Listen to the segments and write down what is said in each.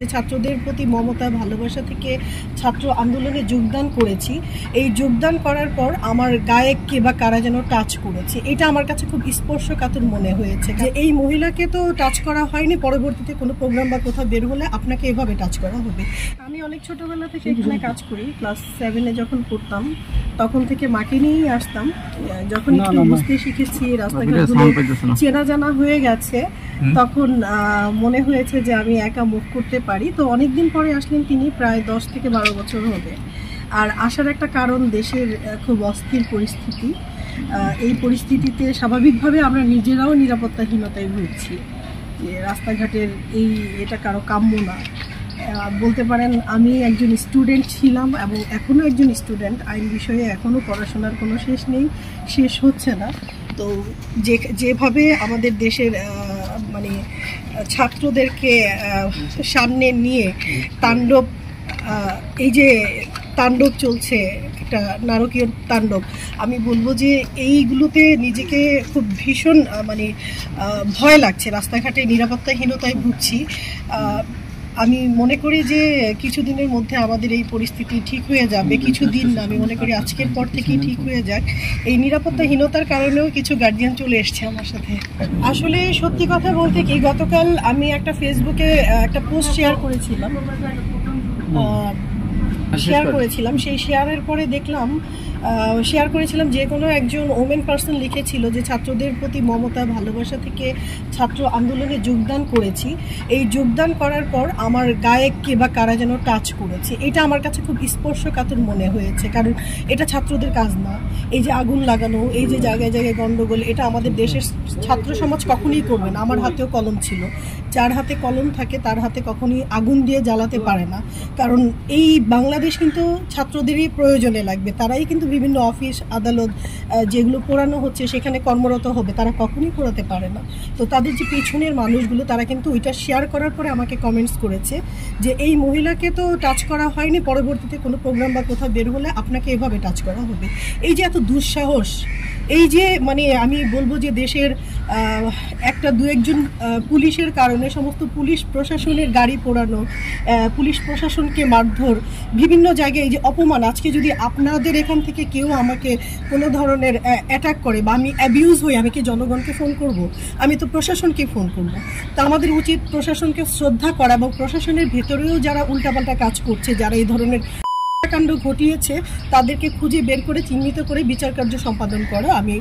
ছাত্রদের প্রতি মমতা ভালোবাসা থেকে ছাত্র আন্দোলনে যোগদান করেছি। এই যোগদান করার পর আমার গায়ে কে বা কারা যেন টাচ করেছে, এটা আমার কাছে খুব স্পর্শকাতর মনে হয়েছে যে এই মহিলাকে তো টাচ করা হয়নি, পরবর্তীতে কোনো প্রোগ্রাম বা কোথাও বের হলে আপনাকে এভাবে টাচ করা হবে। আমি অনেক ছোটবেলা থেকে এখানে কাজ করি, ক্লাস 7-এ যখন পড়তাম তখন থেকে মাকে নিয়েই আসতাম। যখন একটু বুঝতে শিখেছি, রাস্তাঘাটগুলো চেনা জানা হয়ে গেছে, তখন মনে হয়েছে যে আমি একা মুভ করতে পারি। তো অনেকদিন পরে আসলেন তিনি, প্রায় 10 থেকে 12 বছর হবে। আর আসার একটা কারণ দেশের খুব অস্থির পরিস্থিতি। এই পরিস্থিতিতে স্বাভাবিকভাবে আমরা নিজেরাও নিরাপত্তাহীনতায় ভুগছি। রাস্তাঘাটের এটা কারো কাম্য না। বলতে পারেন আমি একজন স্টুডেন্ট ছিলাম এবং এখনও একজন স্টুডেন্ট। আইন বিষয়ে এখনও পড়াশোনার কোনো শেষ নেই, শেষ হচ্ছে না। তো যেভাবে আমাদের দেশের মানে ছাত্রদেরকে সামনে নিয়ে তাণ্ডব, এই যে তাণ্ডব চলছে, একটা নারকীয় তাণ্ডব, আমি বলবো যে এইগুলোতে নিজেকে খুব ভীষণ ভয় লাগছে। রাস্তাঘাটে নিরাপত্তাহীনতায় ভুগছি। আমি মনে করি যে কিছুদিনের মধ্যে আমাদের এই পরিস্থিতি ঠিক হয়ে যাবে। কিছুদিন না, আমি মনে করি আজকের পর থেকেই ঠিক হয়ে যাক। এই নিরাপত্তাহীনতার কারণেও কিছু গার্জিয়ান চলে এসছে আমার সাথে। আসলে সত্যি কথা বলতে কি, গতকাল আমি একটা ফেসবুকে একটা পোস্ট শেয়ার করেছিলাম। সেই শেয়ারের পরে দেখলাম, শেয়ার করেছিলাম যে কোনো একজন ওমেন পার্সন লিখেছিল যে ছাত্রদের প্রতি মমতা ভালোবাসা থেকে ছাত্র আন্দোলনে যোগদান করেছি। এই যোগদান করার পর আমার গায়ে কে বা কারা যেন টাচ করেছে, এটা আমার কাছে খুব স্পর্শকাতর মনে হয়েছে। কারণ এটা ছাত্রদের কাজ না। এই যে আগুন লাগানো, এই যে জায়গায় জায়গায় গণ্ডগোল, এটা আমাদের দেশের ছাত্র সমাজ কখনোই করবে না। আমার হাতেও কলম ছিল, যার হাতে কলম থাকে তার হাতে কখনোই আগুন দিয়ে জ্বালাতে পারে না। কারণ এই বাংলাদেশ কিন্তু ছাত্রদেরই প্রয়োজনে লাগবে। তারাই কিন্তু বিভিন্ন অফিস আদালত যেগুলো পোড়ানো হচ্ছে সেখানে কর্মরত হবে, তারা কখনোই পোড়াতে পারে না। তো তাদের যে পিছনের মানুষগুলো, তারা কিন্তু ওইটা শেয়ার করার পরে আমাকে কমেন্টস করেছে যে এই মহিলাকে তো টাচ করা হয়নি, পরবর্তীতে কোনো প্রোগ্রাম বা কোথাও বের হলে আপনাকে এভাবে টাচ করা হবে। এই যে এত দুঃসাহস, এই যে আমি বলবো যে দেশের একটা দু একজন পুলিশের কারণে সমস্ত পুলিশ প্রশাসনের গাড়ি পোড়ানো, পুলিশ প্রশাসনকে মারধর, বিভিন্ন জায়গায় এই যে অপমান। আজকে যদি আপনাদের এখান থেকে কেউ আমাকে কোনো ধরনের অ্যাটাক করে বা আমি অ্যাবিউজ হই, আমি কি জনগণকে ফোন করব? আমি তো প্রশাসনকে ফোন করব। তা আমাদের উচিত প্রশাসনকে শ্রদ্ধা করা এবং প্রশাসনের ভেতরেও যারা উল্টাপাল্টা কাজ করছে, যারা এই ধরনের কাণ্ড ঘটিয়েছে, তাদেরকে খুঁজে বের করে চিহ্নিত করে বিচার কার্য সম্পাদন করা। আমি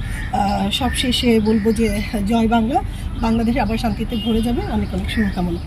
সবশেষে বলবো যে জয় বাংলা, বাংলাদেশ আবার শান্তিতে ভরে যাবে। অনেক অনেক শুভকামনা।